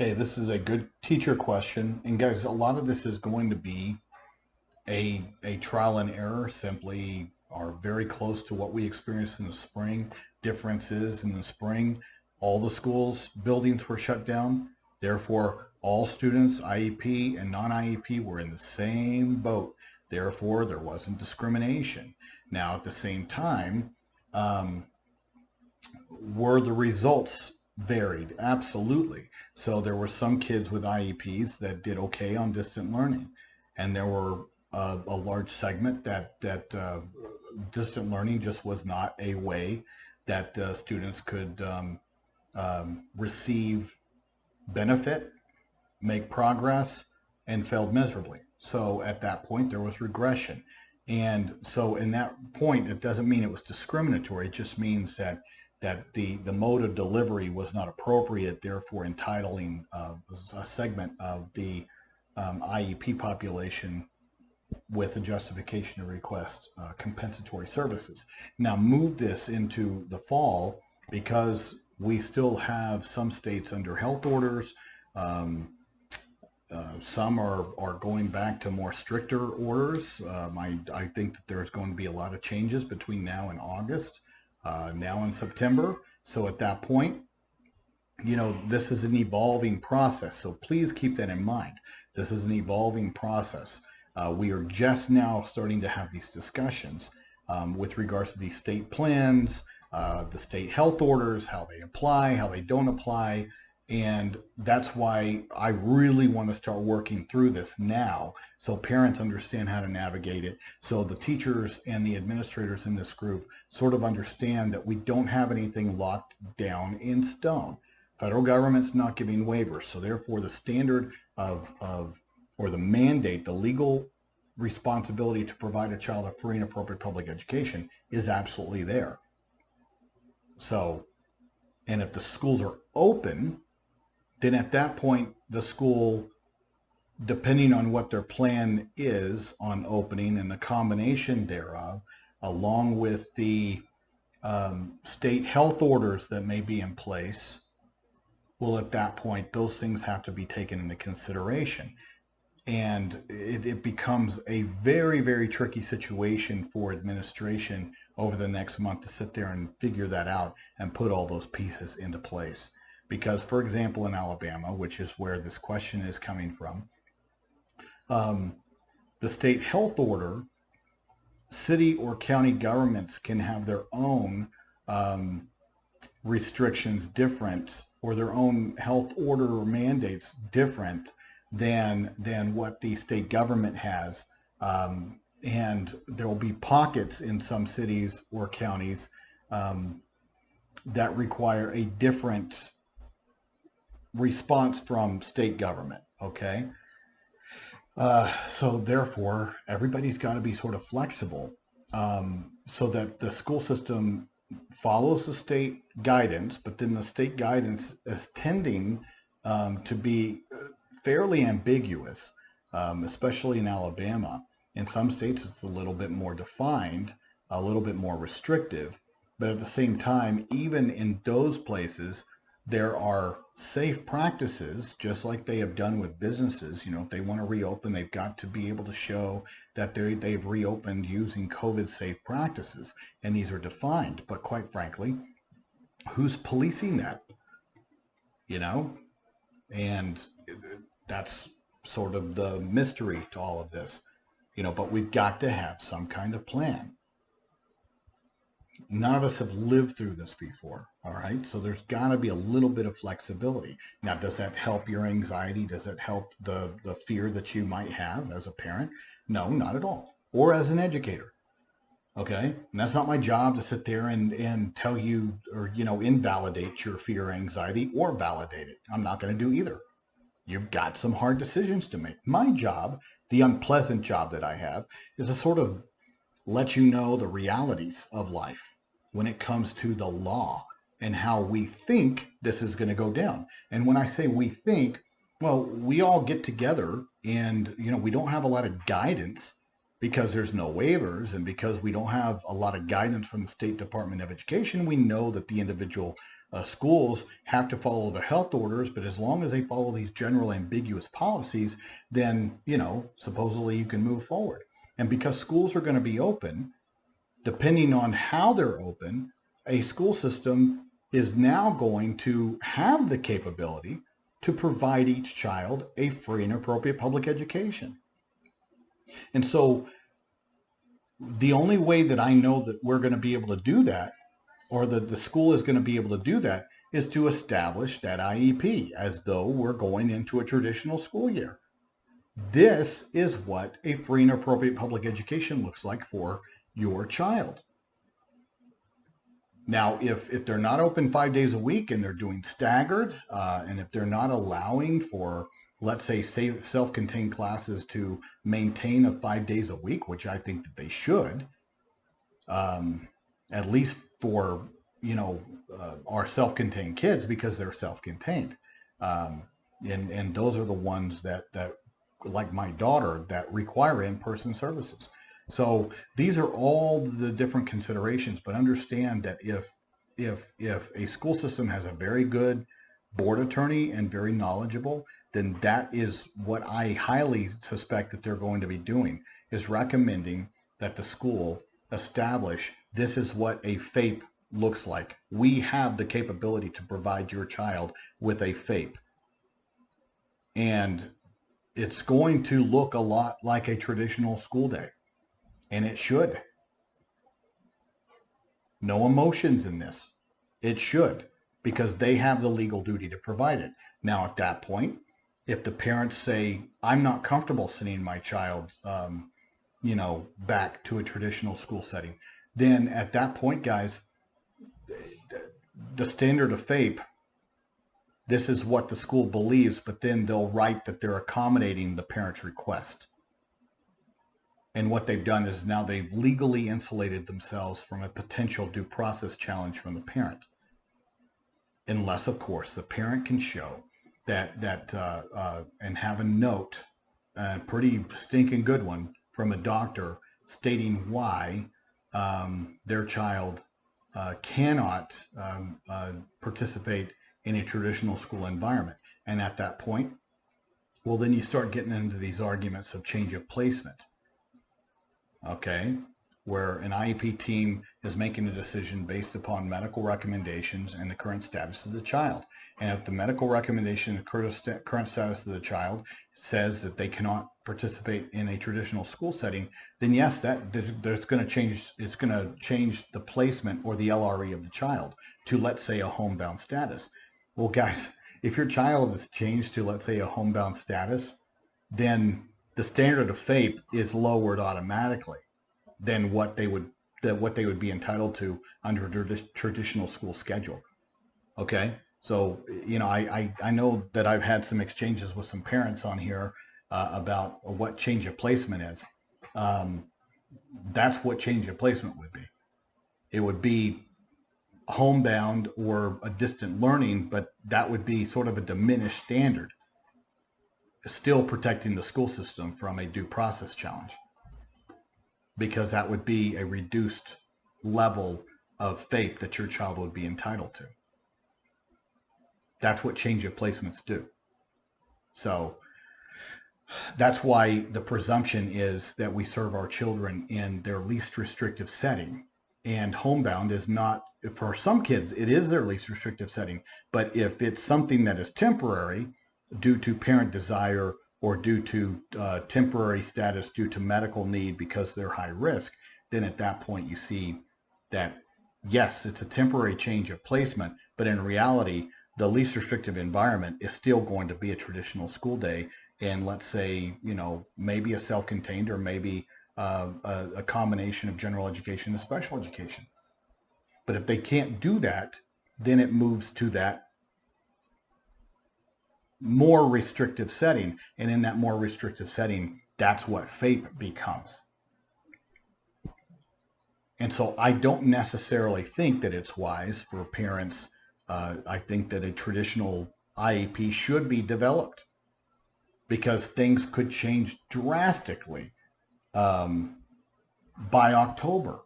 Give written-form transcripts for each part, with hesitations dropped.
Okay, this is a good teacher question. And guys, a lot of this is going to be a trial and error, simply are very close to what we experienced in the spring. Differences in the spring, all the schools, buildings were shut down. Therefore, all students, IEP and non-IEP, were in the same boat. Therefore, there wasn't discrimination. Now, at the same time, um, were the results varied? Absolutely. So there were some kids with IEPs that did okay on distant learning, and there were a large segment that distant learning just was not a way that students could receive benefit, make progress, and failed miserably. So at that point, there was regression. And so in that point, it doesn't mean it was discriminatory. It just means that the mode of delivery was not appropriate, therefore entitling a segment of the IEP population with a justification to request compensatory services. Now move this into the fall, because we still have some states under health orders. Some are going back to more stricter orders. I think that there's going to be a lot of changes between now and August, now in September. So at that point, this is an evolving process. So please keep that in mind. This is an evolving process. We are just now starting to have these discussions with regards to these state plans, the state health orders, how they apply, how they don't apply. And that's why I really want to start working through this now, so parents understand how to navigate it, so the teachers and the administrators in this group sort of understand that we don't have anything locked down in stone. Federal government's not giving waivers, so therefore the standard or the mandate, the legal responsibility to provide a child a free and appropriate public education is absolutely there. So, and if the schools are open, then at that point, the school, depending on what their plan is on opening and the combination thereof, along with the state health orders that may be in place, well, at that point, those things have to be taken into consideration. And it becomes a very, very tricky situation for administration over the next month to sit there and figure that out and put all those pieces into place. Because, for example, in Alabama, which is where this question is coming from, the state health order, city or county governments can have their own restrictions different, or their own health order or mandates different than what the state government has. And there will be pockets in some cities or counties that require a different response from state government, okay? So therefore, everybody's got to be sort of flexible, so that the school system follows the state guidance, but then the state guidance is tending to be fairly ambiguous, especially in Alabama. In some states, it's a little bit more defined, a little bit more restrictive, but at the same time, even in those places, there are safe practices, just like they have done with businesses. If they want to reopen, they've got to be able to show that they've reopened using COVID safe practices. And these are defined. But quite frankly, who's policing that? And that's sort of the mystery to all of this. But we've got to have some kind of plan. None of us have lived through this before, all right? So there's got to be a little bit of flexibility. Now, does that help your anxiety? Does it help the fear that you might have as a parent? No, not at all. Or as an educator, okay? And that's not my job to sit there and tell you, or, invalidate your fear or anxiety, or validate it. I'm not going to do either. You've got some hard decisions to make. My job, the unpleasant job that I have, is to sort of let you know the realities of life when it comes to the law and how we think this is going to go down. And when I say we think, well, we all get together and, we don't have a lot of guidance because there's no waivers, and because we don't have a lot of guidance from the State Department of Education. We know that the individual Schools have to follow the health orders, but as long as they follow these general ambiguous policies, then, supposedly you can move forward. And because schools are going to be open, depending on how they're open, a school system is now going to have the capability to provide each child a free and appropriate public education. And so the only way that I know that we're going to be able to do that, or that the school is going to be able to do that, is to establish that IEP as though we're going into a traditional school year. This is what a free and appropriate public education looks like for your child. Now, if they're not open 5 days a week and they're doing staggered, and if they're not allowing for, let's say, self-contained classes to maintain of 5 days a week, which I think that they should, at least for, our self-contained kids, because they're self-contained. And those are the ones that, like my daughter, that require in-person services. So these are all the different considerations, but understand that if a school system has a very good board attorney and very knowledgeable, then that is what I highly suspect that they're going to be doing, is recommending that the school establish this is what a FAPE looks like. We have the capability to provide your child with a FAPE. And it's going to look a lot like a traditional school day. And it should. No emotions in this. It should, because they have the legal duty to provide it. Now, at that point, if the parents say, I'm not comfortable sending my child, back to a traditional school setting, then at that point, guys, the standard of FAPE, this is what the school believes, but then they'll write that they're accommodating the parent's request. And what they've done is now they've legally insulated themselves from a potential due process challenge from the parent. Unless, of course, the parent can show that and have a note, a pretty stinking good one, from a doctor stating why their child cannot participate in a traditional school environment. And at that point, well, then you start getting into these arguments of change of placement. Okay, where an IEP team is making a decision based upon medical recommendations and the current status of the child. And if the medical recommendation and current status of the child says that they cannot participate in a traditional school setting, then yes, there's going to change. It's going to change the placement or the LRE of the child to, let's say, a homebound status. Well, guys, if your child is changed to, let's say, a homebound status, then the standard of FAPE is lowered automatically than what they would be entitled to under a traditional school schedule. Okay, so I know that I've had some exchanges with some parents on here about what change of placement is. That's what change of placement would be. It would be homebound or a distant learning, but that would be sort of a diminished standard, still protecting the school system from a due process challenge, because that would be a reduced level of FAPE that your child would be entitled to. That's what change of placements do. So that's why the presumption is that we serve our children in their least restrictive setting. And homebound is not, for some kids, it is their least restrictive setting. But if it's something that is temporary, due to parent desire or due to temporary status due to medical need because they're high risk, then at that point you see that, yes, it's a temporary change of placement, but in reality, the least restrictive environment is still going to be a traditional school day. And let's say, maybe a self-contained or maybe a combination of general education and special education. But if they can't do that, then it moves to that more restrictive setting, and in that more restrictive setting, that's what FAPE becomes. And so I don't necessarily think that it's wise for parents. I think that a traditional IEP should be developed, because things could change drastically by October.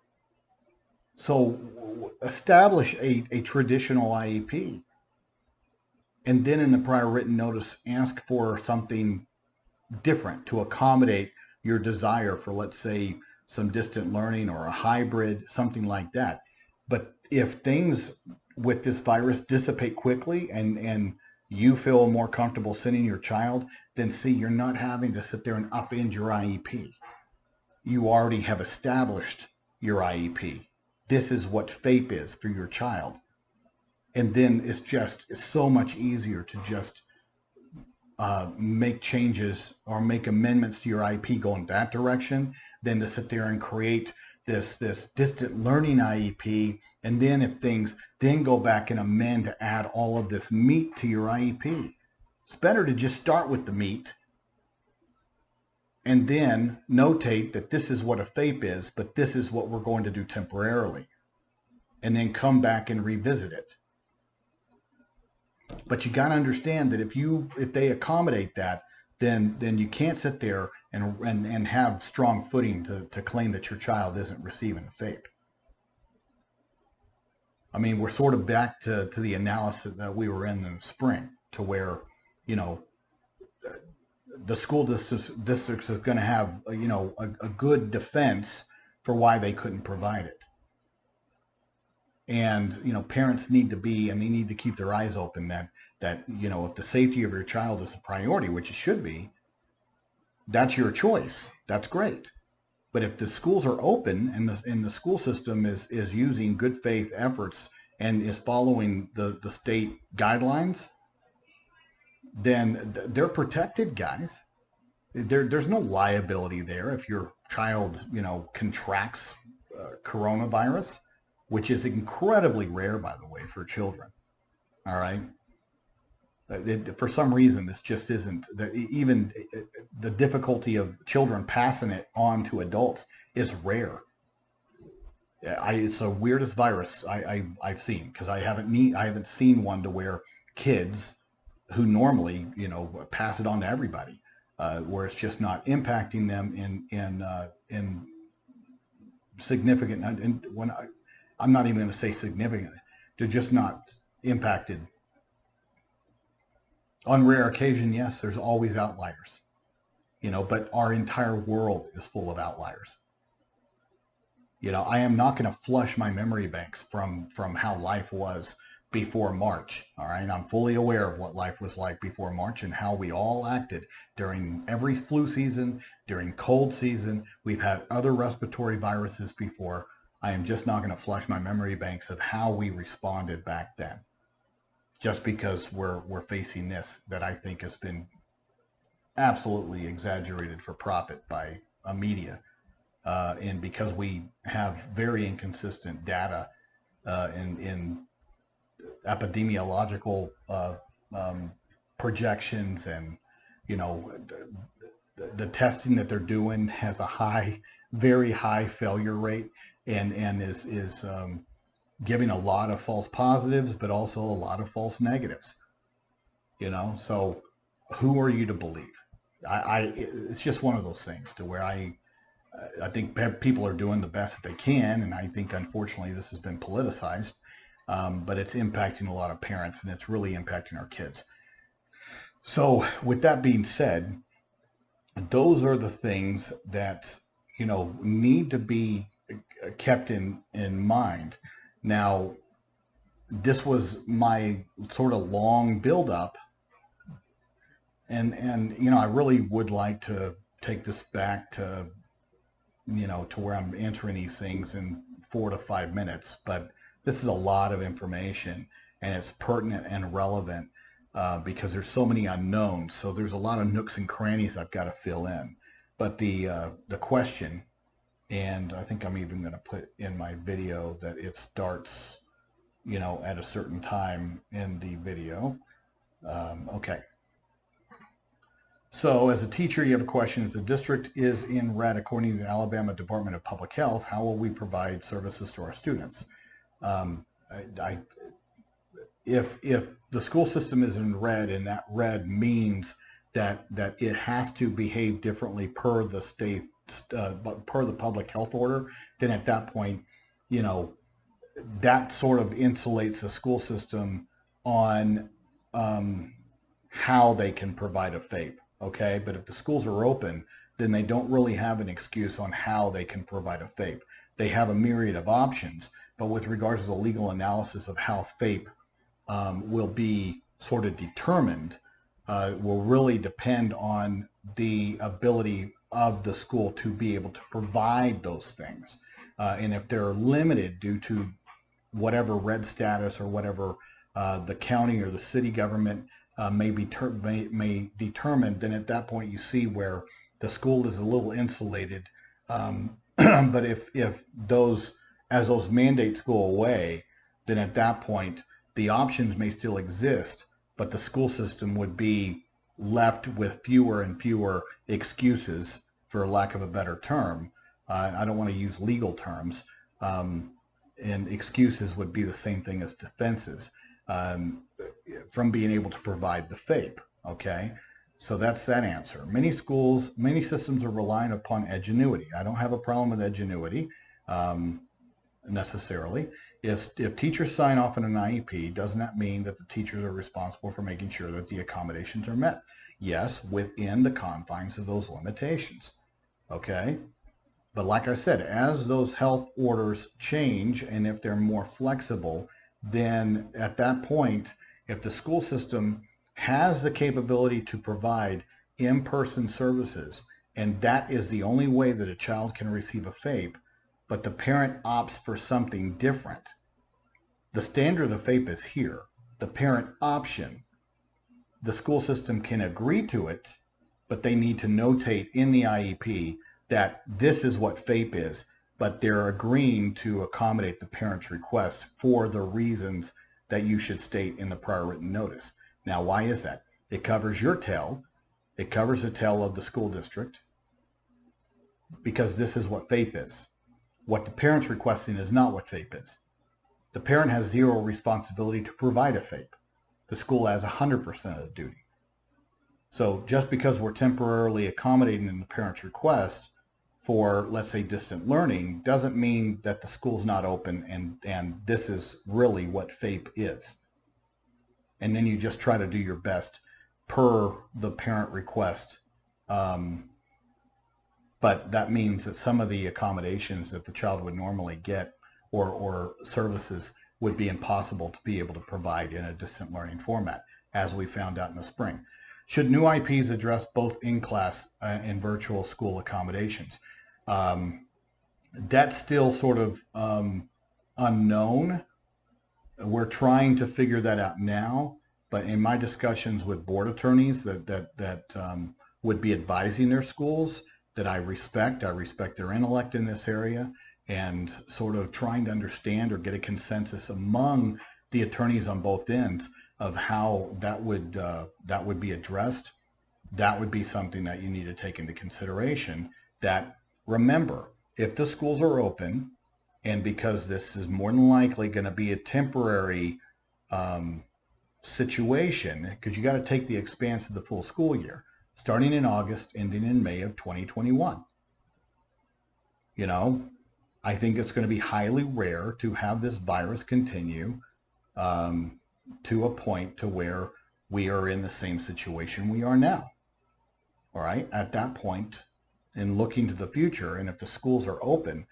So establish a traditional IEP, and then in the prior written notice, ask for something different to accommodate your desire for, let's say, some distant learning or a hybrid, something like that. But if things with this virus dissipate quickly and you feel more comfortable sending your child, then see, you're not having to sit there and upend your IEP. You already have established your IEP. This is what FAPE is for your child. And then it's so much easier to just make changes or make amendments to your IEP going that direction than to sit there and create this distant learning IEP, and then if things then go back and amend to add all of this meat to your IEP. It's better to just start with the meat and then notate that this is what a FAPE is, but this is what we're going to do temporarily, and then come back and revisit it. But you got to understand that if they accommodate that, then you can't sit there and have strong footing to claim that your child isn't receiving a FAPE. I mean, we're sort of back to the analysis that we were in the spring, to where, you know, the school districts is going to have, you know, a good defense for why they couldn't provide it. And, you know, parents need to be, and they need to keep their eyes open that, you know, if the safety of your child is a priority, which it should be, that's your choice. That's great. But if the schools are open and the school system is using good faith efforts and is following the state guidelines, then they're protected, guys. There's no liability there if your child, you know, contracts coronavirus, which is incredibly rare, by the way, for children. All right. For some reason, this just isn't, even the difficulty of children passing it on to adults is rare. It's the weirdest virus I've seen, because I haven't seen one to where kids who normally, you know, pass it on to everybody, where it's just not impacting them in significant. And I'm not even going to say significant, they're just not impacted. On rare occasion, yes, there's always outliers, you know, but our entire world is full of outliers. You know, I am not going to flush my memory banks from how life was before March. All right. I'm fully aware of what life was like before March and how we all acted during every flu season, during cold season. We've had other respiratory viruses before. I am just not going to flush my memory banks of how we responded back then, just because we're facing this that I think has been absolutely exaggerated for profit by a media. And because we have very inconsistent data in epidemiological projections, and, you know, the testing that they're doing has a very high failure rate, and is giving a lot of false positives, but also a lot of false negatives. You know, so who are you to believe? It's just one of those things to where I think people are doing the best that they can, and I think unfortunately this has been politicized, but it's impacting a lot of parents, and it's really impacting our kids. So with that being said, those are the things that, you know, need to be kept in mind. Now, this was my sort of long build-up, and you know, I really would like to take this back to, you know, to where I'm answering these things in 4 to 5 minutes, but this is a lot of information, and it's pertinent and relevant because there's so many unknowns. So there's a lot of nooks and crannies I've got to fill in. But the question, and I think I'm even going to put in my video that it starts, you know, at a certain time in the video. Okay. So as a teacher, you have a question. If the district is in red, according to the Alabama Department of Public Health, how will we provide services to our students? If the school system is in red, and that red means that it has to behave differently per the state, per the public health order, then at that point, you know, that sort of insulates the school system on how they can provide a FAPE, okay? But if the schools are open, then they don't really have an excuse on how they can provide a FAPE. They have a myriad of options, but with regards to the legal analysis of how FAPE will be sort of determined, will really depend on the ability of the school to be able to provide those things. And if they're limited due to whatever red status or whatever the county or the city government may determine, then at that point you see where the school is a little insulated. But if those mandates go away, then at that point the options may still exist, but the school system would be left with fewer and fewer excuses, for lack of a better term. I don't want to use legal terms. And excuses would be the same thing as defenses from being able to provide the FAPE, okay? So that's that answer. Many schools, many systems are relying upon Edgenuity. I don't have a problem with Edgenuity necessarily. If teachers sign off on an IEP, doesn't that mean that the teachers are responsible for making sure that the accommodations are met? Yes, within the confines of those limitations, okay? But like I said, as those health orders change and if they're more flexible, then at that point, if the school system has the capability to provide in-person services, and that is the only way that a child can receive a FAPE, but the parent opts for something different, the standard of FAPE is here. The parent option, the school system can agree to it, but they need to notate in the IEP that this is what FAPE is, but they're agreeing to accommodate the parent's request for the reasons that you should state in the prior written notice. Now, why is that? It covers your tail. It covers the tail of the school district, because this is what FAPE is. What the parent's requesting is not what FAPE is. The parent has zero responsibility to provide a FAPE. The school has 100% of the duty. So just because we're temporarily accommodating in the parent's request for, let's say, distant learning, doesn't mean that the school's not open and this is really what FAPE is. And then you just try to do your best per the parent request. But that means that some of the accommodations that the child would normally get or services would be impossible to be able to provide in a distant learning format, as we found out in the spring. Should new IEPs address both in-class and virtual school accommodations? That's still sort of unknown. We're trying to figure that out now, but in my discussions with board attorneys that would be advising their schools, that I respect their intellect in this area, and sort of trying to understand or get a consensus among the attorneys on both ends of how that would be addressed. That would be something that you need to take into consideration. That, remember, if the schools are open, and because this is more than likely going to be a temporary situation, because you got to take the expanse of the full school year, starting in August, ending in May of 2021. You know, I think it's going to be highly rare to have this virus continue to a point to where we are in the same situation we are now. All right, at that point, in looking to the future, and if the schools are open,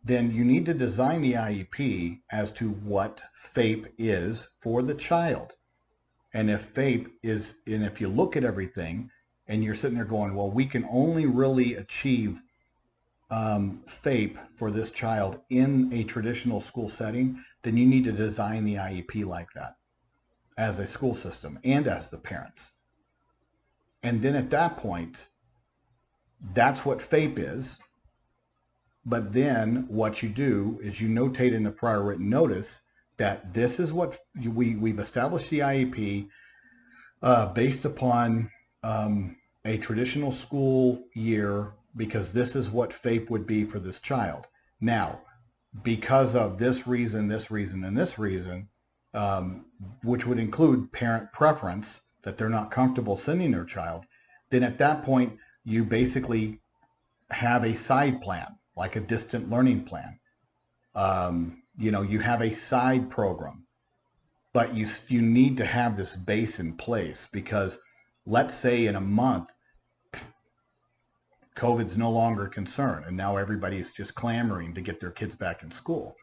then you need to design the IEP as to what FAPE is for the child. And if FAPE is, and if you look at everything and you're sitting there going, well, we can only really achieve FAPE for this child in a traditional school setting, then you need to design the IEP like that as a school system and as the parents. And then at that point, that's what FAPE is. But then what you do is you notate in the prior written notice that this is what we've established the IEP based upon a traditional school year, because this is what FAPE would be for this child. Now, because of this reason, and this reason, which would include parent preference, that they're not comfortable sending their child, then at that point, you basically have a side plan, like a distant learning plan. you have a side program, but you need to have this base in place, because let's say in a month, COVID's no longer a concern, and now everybody's just clamoring to get their kids back in school.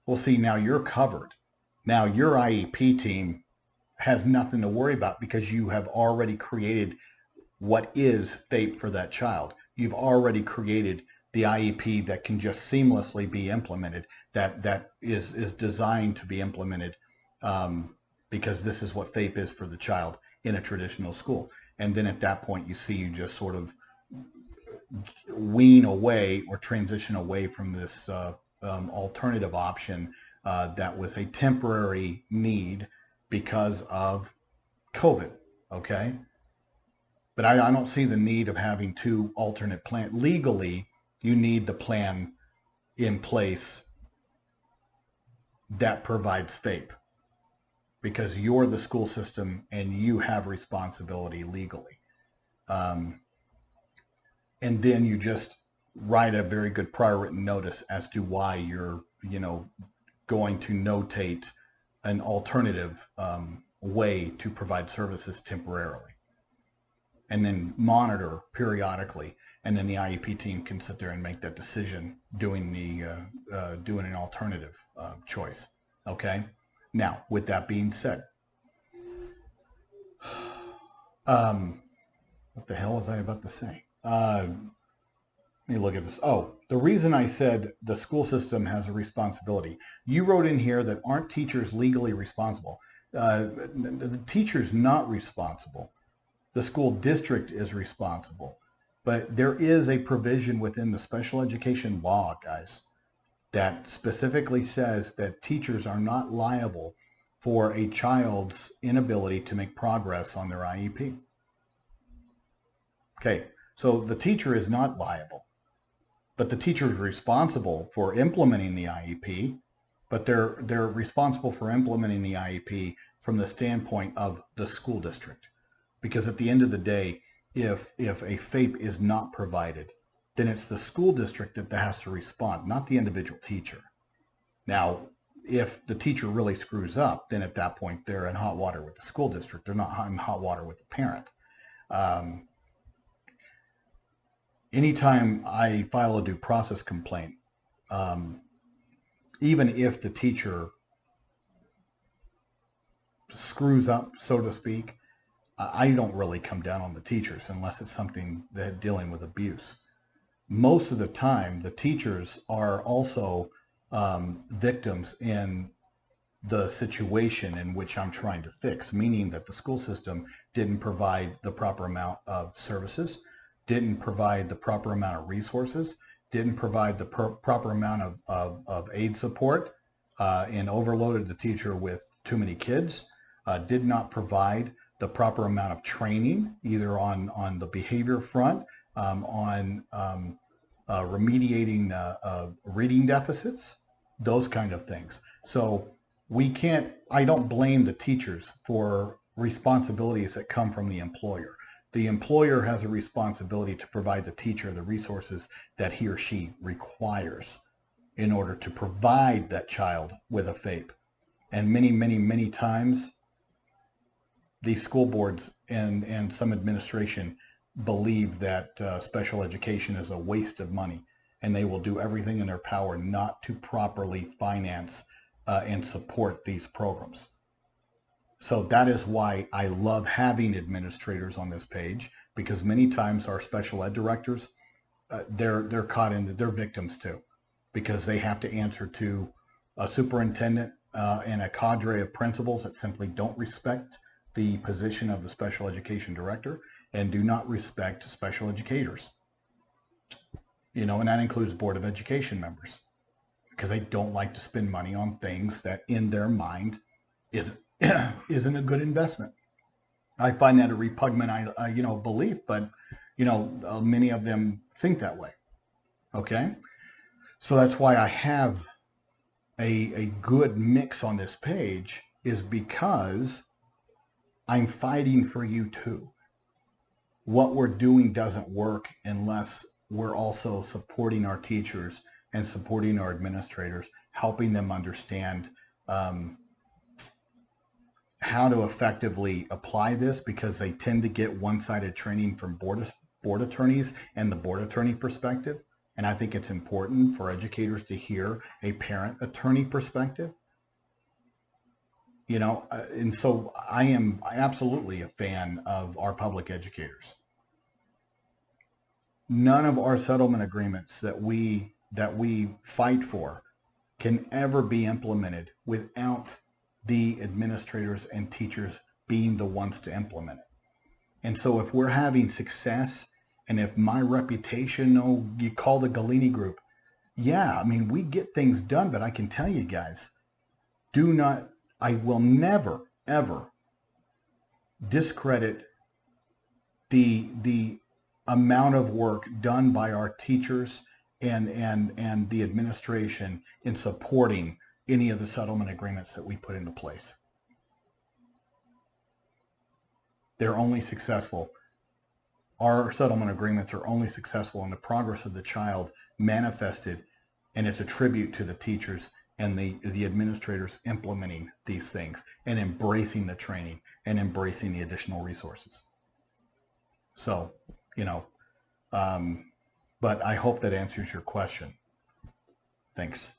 Well, see, now you're covered. Now your IEP team has nothing to worry about, because you have already created what is FAPE for that child. You've already created the IEP that can just seamlessly be implemented, that is designed to be implemented, because this is what FAPE is for the child in a traditional school. And then at that point, you just sort of wean away or transition away from this alternative option that was a temporary need because of COVID, okay? But I don't see the need of having two alternate plans. Legally, you need the plan in place that provides FAPE, because you're the school system and you have responsibility legally. And then you just write a very good prior written notice as to why you're, going to notate an alternative way to provide services temporarily, and then monitor periodically. And then the IEP team can sit there and make that decision, doing an alternative choice. Okay. Now, with that being said, what the hell was I about to say? Let me look at this. Oh, the reason I said the school system has a responsibility. You wrote in here that aren't teachers legally responsible. The teacher's not responsible. The school district is responsible. But there is a provision within the special education law, guys, that specifically says that teachers are not liable for a child's inability to make progress on their IEP. Okay, so the teacher is not liable, but the teacher is responsible for implementing the IEP, but they're responsible for implementing the IEP from the standpoint of the school district. Because at the end of the day, if a FAPE is not provided, then it's the school district that has to respond, not the individual teacher. Now, if the teacher really screws up, then at that point they're in hot water with the school district. They're not in hot water with the parent. Anytime I file a due process complaint, even if the teacher screws up, so to speak, I don't really come down on the teachers unless it's something that dealing with abuse. Most of the time, the teachers are also victims in the situation in which I'm trying to fix, meaning that the school system didn't provide the proper amount of services, didn't provide the proper amount of resources, didn't provide the proper amount of aid support, and overloaded the teacher with too many kids, did not provide the proper amount of training, either on the behavior front, on remediating reading deficits, those kind of things. So I don't blame the teachers for responsibilities that come from the employer. The employer has a responsibility to provide the teacher the resources that he or she requires in order to provide that child with a FAPE. And many, many, many times, these school boards and some administration believe that special education is a waste of money, and they will do everything in their power not to properly finance and support these programs. So that is why I love having administrators on this page, because many times our special ed directors, they're victims too, because they have to answer to a superintendent and a cadre of principals that simply don't respect the position of the special education director and do not respect special educators. And that includes Board of Education members, because they don't like to spend money on things that in their mind isn't a good investment. I find that a repugnant, belief, but, many of them think that way. Okay. So that's why I have a good mix on this page, is because I'm fighting for you too. What we're doing doesn't work unless we're also supporting our teachers and supporting our administrators helping them understand how to effectively apply this, because they tend to get one-sided training from board attorneys and the board attorney perspective. And I think it's important for educators to hear a parent attorney perspective. You know, and so I am absolutely a fan of our public educators. None of our settlement agreements that we fight for can ever be implemented without the administrators and teachers being the ones to implement it. And so if we're having success, and if my reputation, oh, you call the Galini Group, yeah, I mean, we get things done, but I can tell you guys, I will never, ever discredit the amount of work done by our teachers and the administration in supporting any of the settlement agreements that we put into place. They're only successful. Our settlement agreements are only successful in the progress of the child manifested, and it's a tribute to the teachers and the administrators implementing these things and embracing the training and embracing the additional resources. So, you know, but I hope that answers your question. Thanks.